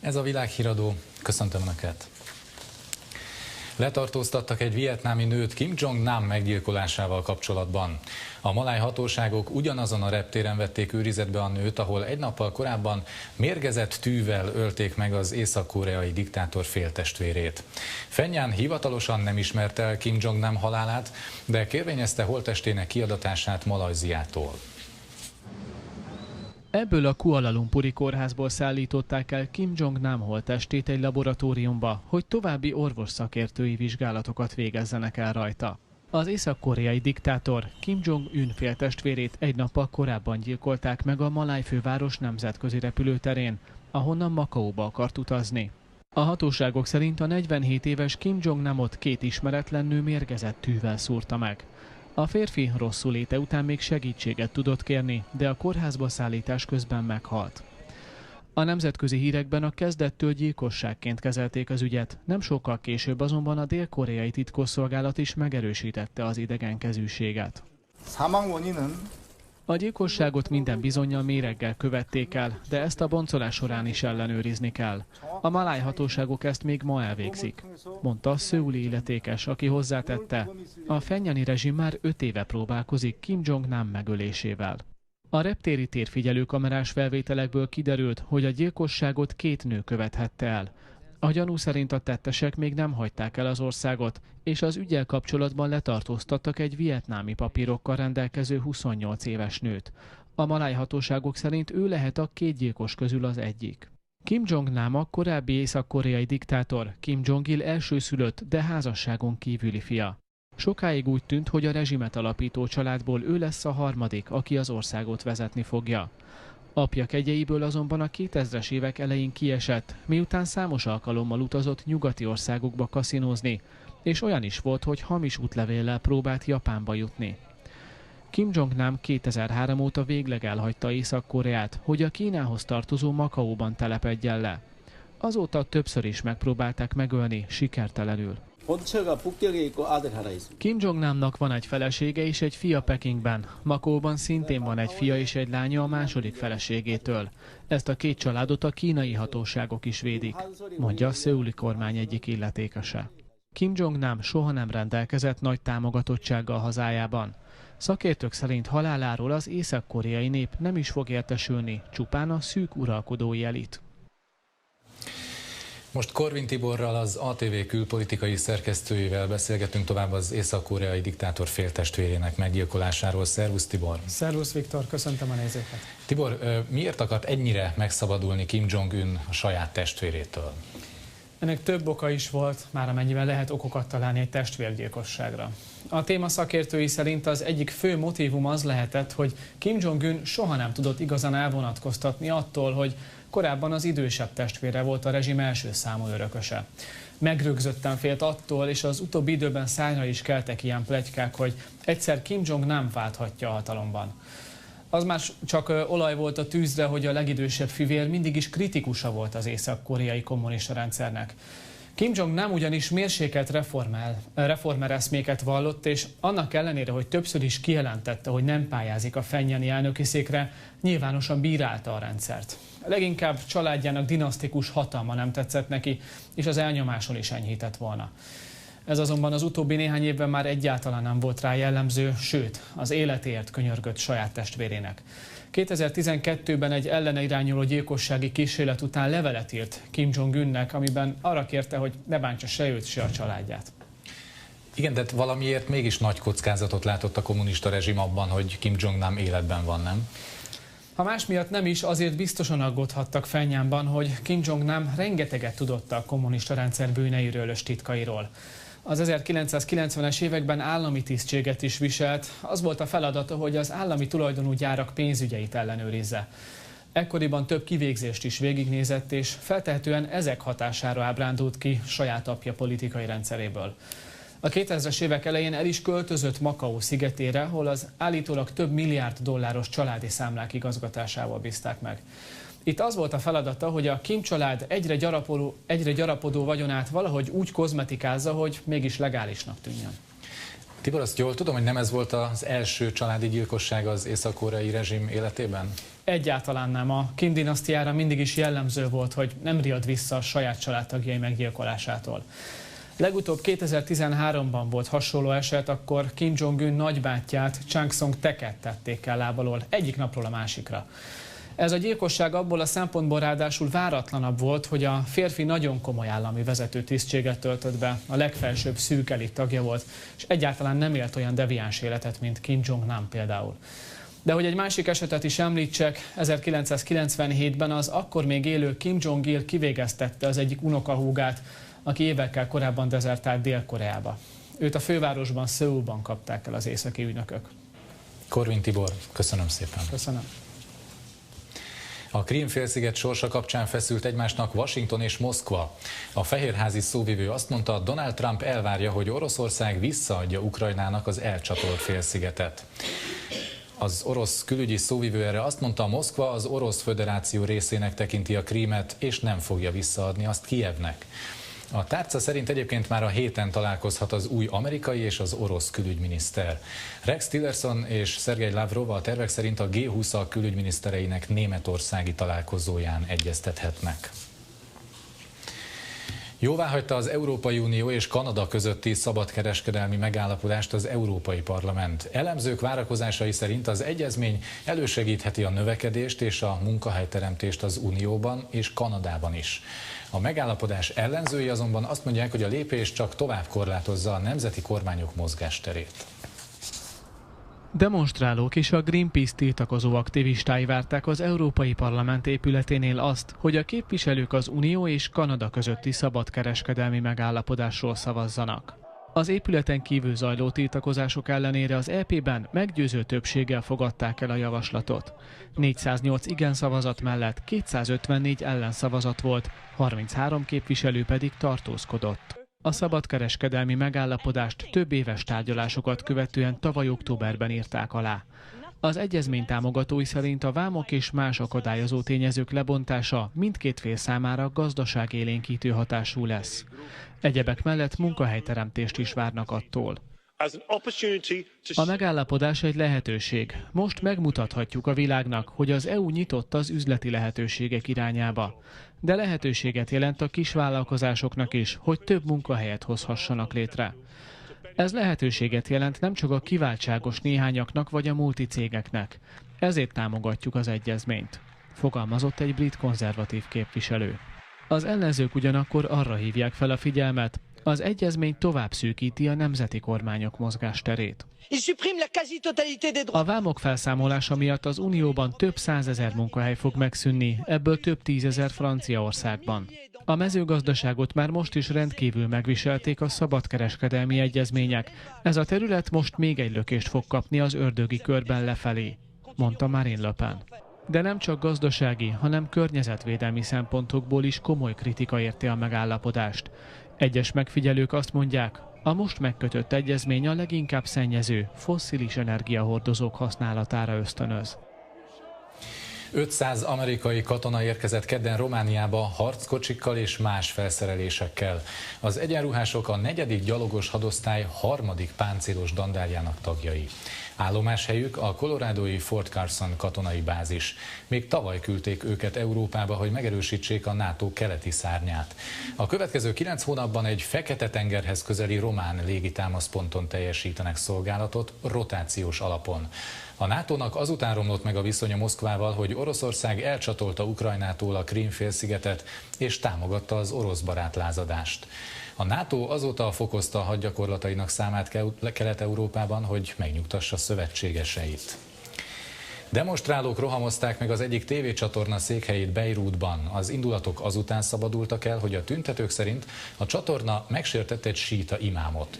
Ez a Világhíradó. Köszöntöm Önöket! Letartóztattak egy vietnámi nőt Kim Jong-nam meggyilkolásával kapcsolatban. A maláj hatóságok ugyanazon a reptéren vették őrizetbe a nőt, ahol egy nappal korábban mérgezett tűvel ölték meg az észak-koreai diktátor féltestvérét. Phenján hivatalosan nem ismerte el Kim Jong-nam halálát, de kérvényezte holttestének kiadatását Malajziától. Ebből a Kuala Lumpuri kórházból szállították el Kim Jong-nam holttestét egy laboratóriumba, hogy további orvosszakértői vizsgálatokat végezzenek el rajta. Az észak-koreai diktátor Kim Jong-un féltestvérét egy nappal korábban gyilkolták meg a Maláj főváros nemzetközi repülőterén, ahonnan Makaóba akart utazni. A hatóságok szerint a 47 éves Kim Jong-namot két ismeretlen nő mérgezett tűvel szúrta meg. A férfi rosszul léte után még segítséget tudott kérni, de a kórházba szállítás közben meghalt. A nemzetközi hírekben a kezdettől gyilkosságként kezelték az ügyet, nem sokkal később azonban a dél-koreai titkosszolgálat is megerősítette az idegenkezűséget. A gyilkosságot minden bizonnyal méreggel követték el, de ezt a boncolás során is ellenőrizni kell. A maláj hatóságok ezt még ma elvégzik, mondta a szöuli illetékes, aki hozzátette, a phenjani rezsim már 5 éve próbálkozik Kim Jong-nam megölésével. A reptéri térfigyelőkamerás felvételekből kiderült, hogy a gyilkosságot 2 nő követhette el. A gyanú szerint a tettesek még nem hagyták el az országot, és az üggyel kapcsolatban letartóztattak egy vietnámi papírokkal rendelkező 28 éves nőt. A maláj hatóságok szerint ő lehet a 2 gyilkos közül az egyik. Kim Jong-nam a korábbi észak-koreai diktátor, Kim Jong-il elsőszülött, de házasságon kívüli fia. Sokáig úgy tűnt, hogy a rezsimet alapító családból ő lesz a harmadik, aki az országot vezetni fogja. Apja kegyeiből azonban a 2000-es évek elején kiesett, miután számos alkalommal utazott nyugati országokba kaszinózni, és olyan is volt, hogy hamis útlevéllel próbált Japánba jutni. Kim Jong-nam 2003 óta végleg elhagyta Észak-Koreát, hogy a Kínához tartozó Makaóban telepedjen le. Azóta többször is megpróbálták megölni, sikertelenül. Kim Jong-namnak van egy felesége és egy fia Pekingben. Makaóban szintén van egy fia és egy lánya a második feleségétől. Ezt a 2 családot a kínai hatóságok is védik, mondja a szöuli kormány egyik illetékese. Kim Jong-nam soha nem rendelkezett nagy támogatottsággal hazájában. Szakértők szerint haláláról az észak-koreai nép nem is fog értesülni, csupán a szűk uralkodói elit. Most Korvin Tiborral, az ATV külpolitikai szerkesztőjével beszélgetünk tovább az észak-koreai diktátor féltestvérének meggyilkolásáról. Szervusz Tibor! Szervusz Viktor, köszöntöm a nézőket! Tibor, miért akart ennyire megszabadulni Kim Jong-un a saját testvérétől? Ennek több oka is volt, már amennyiben lehet okokat találni egy testvérgyilkosságra. A téma szakértői szerint az egyik fő motívum az lehetett, hogy Kim Jong-un soha nem tudott igazán elvonatkoztatni attól, hogy korábban az idősebb testvére volt a rezsim első számú örököse. Megrögzötten félt attól, és az utóbbi időben szárnyra is keltek ilyen pletykák, hogy egyszer Kim Jong nem válthatja a hatalomban. Az már csak olaj volt a tűzre, hogy a legidősebb fivér mindig is kritikusa volt az észak-koreai kommunista rendszernek. Kim Jong-nam ugyanis mérsékelt reformer eszméket vallott, és annak ellenére, hogy többször is kijelentette, hogy nem pályázik a phenjani elnöki székre, nyilvánosan bírálta a rendszert. Leginkább családjának dinasztikus hatalma nem tetszett neki, és az elnyomáson is enyhített volna. Ez azonban az utóbbi néhány évben már egyáltalán nem volt rá jellemző, sőt, az életéért könyörgött saját testvérének. 2012-ben egy ellene irányuló gyilkossági kísérlet után levelet írt Kim Jong-unnek, amiben arra kérte, hogy ne bántsa se őt, se a családját. Igen, de valamiért mégis nagy kockázatot látott a kommunista rezsim abban, hogy Kim Jong-nam életben van, nem? Ha más miatt nem is, azért biztosan aggódhattak Phenjanban, hogy Kim Jong-nam rengeteget tudott a kommunista rendszer bűneiről és titkairól. Az 1990-es években állami tisztséget is viselt, az volt a feladata, hogy az állami tulajdonú gyárak pénzügyeit ellenőrizze. Ekkoriban több kivégzést is végignézett, és feltehetően ezek hatására ábrándult ki saját apja politikai rendszeréből. A 2000-es évek elején el is költözött Makaó szigetére, hol az állítólag több milliárd dolláros családi számlák igazgatásával bízták meg. Itt az volt a feladata, hogy a Kim család egyre gyarapodó vagyonát valahogy úgy kozmetikázza, hogy mégis legálisnak tűnjön. Tibor, azt jól tudom, hogy nem ez volt az első családi gyilkosság az észak-koreai rezsim életében? Egyáltalán nem. A Kim dinasztiára mindig is jellemző volt, hogy nem riad vissza a saját családtagjai meggyilkolásától. Legutóbb 2013-ban volt hasonló eset, akkor Kim Jong-un nagybátyját, Chang Song-teket tették el lábalól egyik napról a másikra. Ez a gyilkosság abból a szempontból ráadásul váratlanabb volt, hogy a férfi nagyon komoly állami vezető tisztséget töltött be, a legfelsőbb szűk elit tagja volt, és egyáltalán nem élt olyan deviáns életet, mint Kim Jong-nam például. De hogy egy másik esetet is említsek, 1997-ben az akkor még élő Kim Jong-il kivégeztette az egyik unokahúgát, aki évekkel korábban dezertált Dél-Koreába. Őt a fővárosban, Szöulban kapták el az északi ügynökök. Korvin Tibor, köszönöm szépen. Köszönöm. A Krím-félsziget sorsa kapcsán feszült egymásnak Washington és Moszkva. A fehérházi szóvivő azt mondta, Donald Trump elvárja, hogy Oroszország visszaadja Ukrajnának az elcsatolt félszigetet. Az orosz külügyi szóvivő erre azt mondta, Moszkva az Orosz Föderáció részének tekinti a Krímet, és nem fogja visszaadni azt Kijevnek. A tárca szerint egyébként már a héten találkozhat az új amerikai és az orosz külügyminiszter. Rex Tillerson és Szergej Lavrov a tervek szerint a G20-ak külügyminisztereinek németországi találkozóján egyeztethetnek. Jóváhagyta az Európai Unió és Kanada közötti szabadkereskedelmi megállapodást az Európai Parlament. Elemzők várakozásai szerint az egyezmény elősegítheti a növekedést és a munkahelyteremtést az Unióban és Kanadában is. A megállapodás ellenzői azonban azt mondják, hogy a lépés csak tovább korlátozza a nemzeti kormányok mozgásterét. Demonstrálók és a Greenpeace tiltakozó aktivistái várták az Európai Parlament épületénél azt, hogy a képviselők az Unió és Kanada közötti szabadkereskedelmi megállapodásról szavazzanak. Az épületen kívül zajló tiltakozások ellenére az EP-ben meggyőző többséggel fogadták el a javaslatot. 408 igen szavazat mellett 254 ellenszavazat volt, 33 képviselő pedig tartózkodott. A szabadkereskedelmi megállapodást több éves tárgyalásokat követően tavaly októberben írták alá. Az egyezmény támogatói szerint a vámok és más akadályozó tényezők lebontása mindkét fél számára gazdaságélénkítő hatású lesz. Egyebek mellett munkahelyteremtést is várnak attól. A megállapodás egy lehetőség. Most megmutathatjuk a világnak, hogy az EU nyitott az üzleti lehetőségek irányába. De lehetőséget jelent a kisvállalkozásoknak is, hogy több munkahelyet hozhassanak létre. Ez lehetőséget jelent nem csak a kiváltságos néhányaknak vagy a multicégeknek. Ezért támogatjuk az egyezményt, fogalmazott egy brit konzervatív képviselő. Az ellenzők ugyanakkor arra hívják fel a figyelmet, az egyezmény tovább szűkíti a nemzeti kormányok mozgásterét. A vámok felszámolása miatt az Unióban több százezer munkahely fog megszűnni, ebből több tízezer Franciaországban. A mezőgazdaságot már most is rendkívül megviselték a szabadkereskedelmi egyezmények. Ez a terület most még egy lökést fog kapni az ördögi körben lefelé, mondta Marine Le Pen. De nem csak gazdasági, hanem környezetvédelmi szempontokból is komoly kritika érti a megállapodást. Egyes megfigyelők azt mondják, a most megkötött egyezmény a leginkább szennyező, fosszilis energiahordozók használatára ösztönöz. 500 amerikai katona érkezett kedden Romániába harckocsikkal és más felszerelésekkel. Az egyenruhások a 4. gyalogos hadosztály 3. páncélos dandárjának tagjai. Állomáshelyük a colorádói Fort Carson katonai bázis. Még tavaly küldték őket Európába, hogy megerősítsék a NATO keleti szárnyát. A következő 9 hónapban egy Fekete-tengerhez közeli román légitámaszponton teljesítenek szolgálatot rotációs alapon. A NATO-nak azután romlott meg a viszonya Moszkvával, hogy Oroszország elcsatolta Ukrajnától a Krím-félszigetet és támogatta az orosz barát lázadást. A NATO azóta fokozta a hadgyakorlatainak számát Kelet-Európában, hogy megnyugtassa szövetségeseit. Demonstrálók rohamozták meg az egyik tévécsatorna székhelyét Beirutban. Az indulatok azután szabadultak el, hogy a tüntetők szerint a csatorna megsértett egy síita imámot.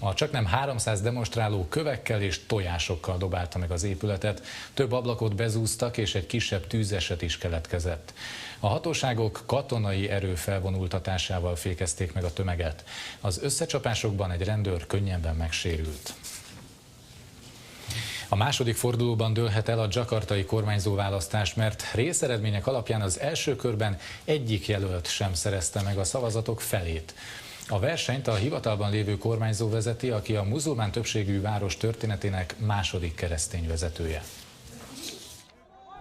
A csaknem 300 demonstráló kövekkel és tojásokkal dobálta meg az épületet, több ablakot bezúztak és egy kisebb tűzeset is keletkezett. A hatóságok katonai erő felvonultatásával fékezték meg a tömeget. Az összecsapásokban egy rendőr könnyebben megsérült. A második fordulóban dőlhet el a dzsakartai kormányzóválasztás, mert részeredmények alapján az első körben egyik jelölt sem szerezte meg a szavazatok felét. A versenyt a hivatalban lévő kormányzó vezeti, aki a muzulmán többségű város történetének második keresztény vezetője.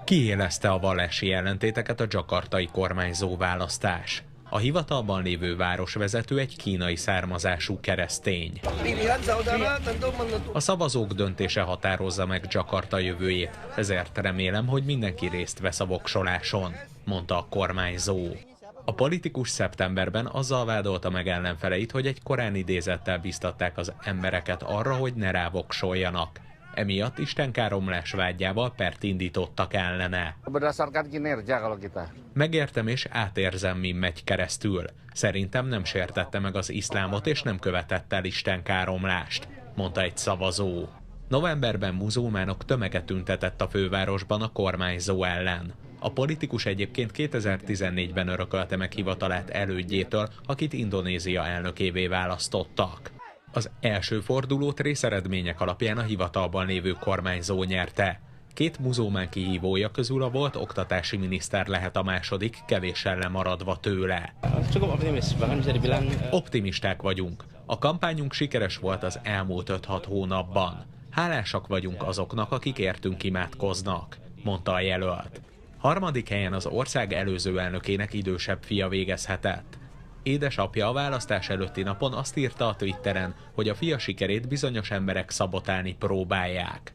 Kiélezte a vallási ellentéteket a dzsakartai kormányzó választás. A hivatalban lévő városvezető egy kínai származású keresztény. A szavazók döntése határozza meg Dzsakarta jövőjét, ezért remélem, hogy mindenki részt vesz a voksoláson, mondta a kormányzó. A politikus szeptemberben azzal vádolta meg ellenfeleit, hogy egy korán idézettel biztatták az embereket arra, hogy ne rávoksoljanak. Emiatt istenkáromlás vágyával pert indítottak ellene. Megértem és átérzem, min megy keresztül. Szerintem nem sértette meg az iszlámot és nem követett el istenkáromlást, mondta egy szavazó. Novemberben muzulmánok tömeget tüntetett a fővárosban a kormányzó ellen. A politikus egyébként 2014-ben örökölte meg hivatalát elődjétől, akit Indonézia elnökévé választottak. Az első fordulót részeredmények alapján a hivatalban lévő kormányzó nyerte. Két muzulmán kihívója közül a volt oktatási miniszter lehet a második, kevéssel lemaradva tőle. Optimisták vagyunk. A kampányunk sikeres volt az elmúlt 5-6 hónapban. Hálásak vagyunk azoknak, akik értünk imádkoznak, mondta a jelölt. Harmadik helyen az ország előző elnökének idősebb fia végezhetett. Édesapja a választás előtti napon azt írta a Twitteren, hogy a fia sikerét bizonyos emberek szabotálni próbálják.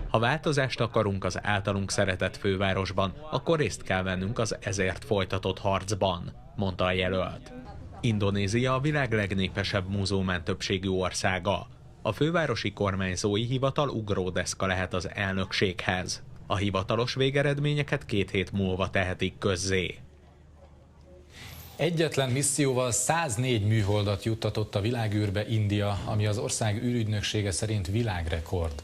Ha változást akarunk az általunk szeretett fővárosban, akkor részt kell vennünk az ezért folytatott harcban, mondta a jelölt. Indonézia a világ legnépesebb muzulmán többségű országa. A fővárosi kormányzói hivatal ugródeszka lehet az elnökséghez. A hivatalos végeredményeket 2 hét múlva tehetik közzé. Egyetlen misszióval 104 műholdat juttatott a világűrbe India, ami az ország űrügynöksége szerint világrekord.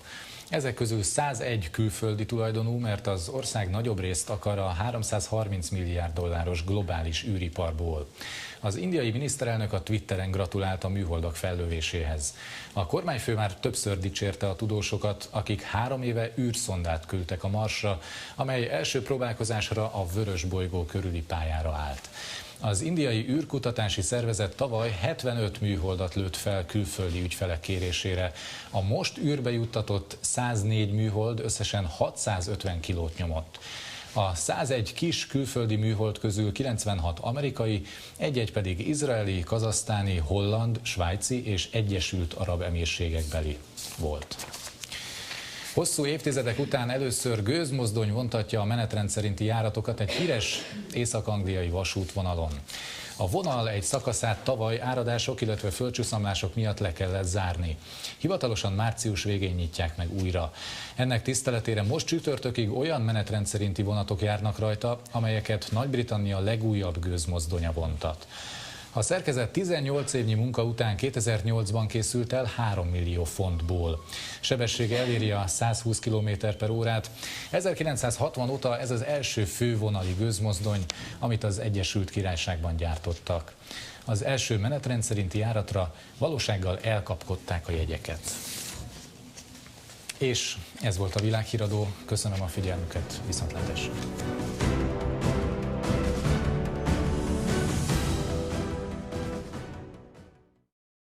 Ezek közül 101 külföldi tulajdonú, mert az ország nagyobb részt akar a 330 milliárd dolláros globális űriparból. Az indiai miniszterelnök a Twitteren gratulált a műholdak fellövéséhez. A kormányfő már többször dicsérte a tudósokat, akik 3 éve űrszondát küldtek a Marsra, amely első próbálkozásra a Vörös bolygó körüli pályára állt. Az indiai űrkutatási szervezet tavaly 75 műholdat lőtt fel külföldi ügyfelek kérésére. A most űrbe juttatott 104 műhold összesen 650 kilót nyomott. A 101 kis külföldi műhold közül 96 amerikai, egy-egy pedig izraeli, kazahsztáni, holland, svájci és Egyesült Arab Emírségekbeli volt. Hosszú évtizedek után először gőzmozdony vontatja a menetrend szerinti járatokat egy híres észak-angliai vasútvonalon. A vonal egy szakaszát tavaly áradások, illetve földcsúszamlások miatt le kellett zárni. Hivatalosan március végén nyitják meg újra. Ennek tiszteletére most csütörtökig olyan menetrend szerinti vonatok járnak rajta, amelyeket Nagy-Britannia legújabb gőzmozdonya vontat. A szerkezet 18 évnyi munka után 2008-ban készült el 3 millió fontból. Sebessége eléri a 120 km/h. 1960 óta ez az első fővonali gőzmozdony, amit az Egyesült Királyságban gyártottak. Az első menetrend szerinti járatra valósággal elkapkodták a jegyeket. És ez volt a Világhíradó. Köszönöm a figyelmüket, viszontlátásra!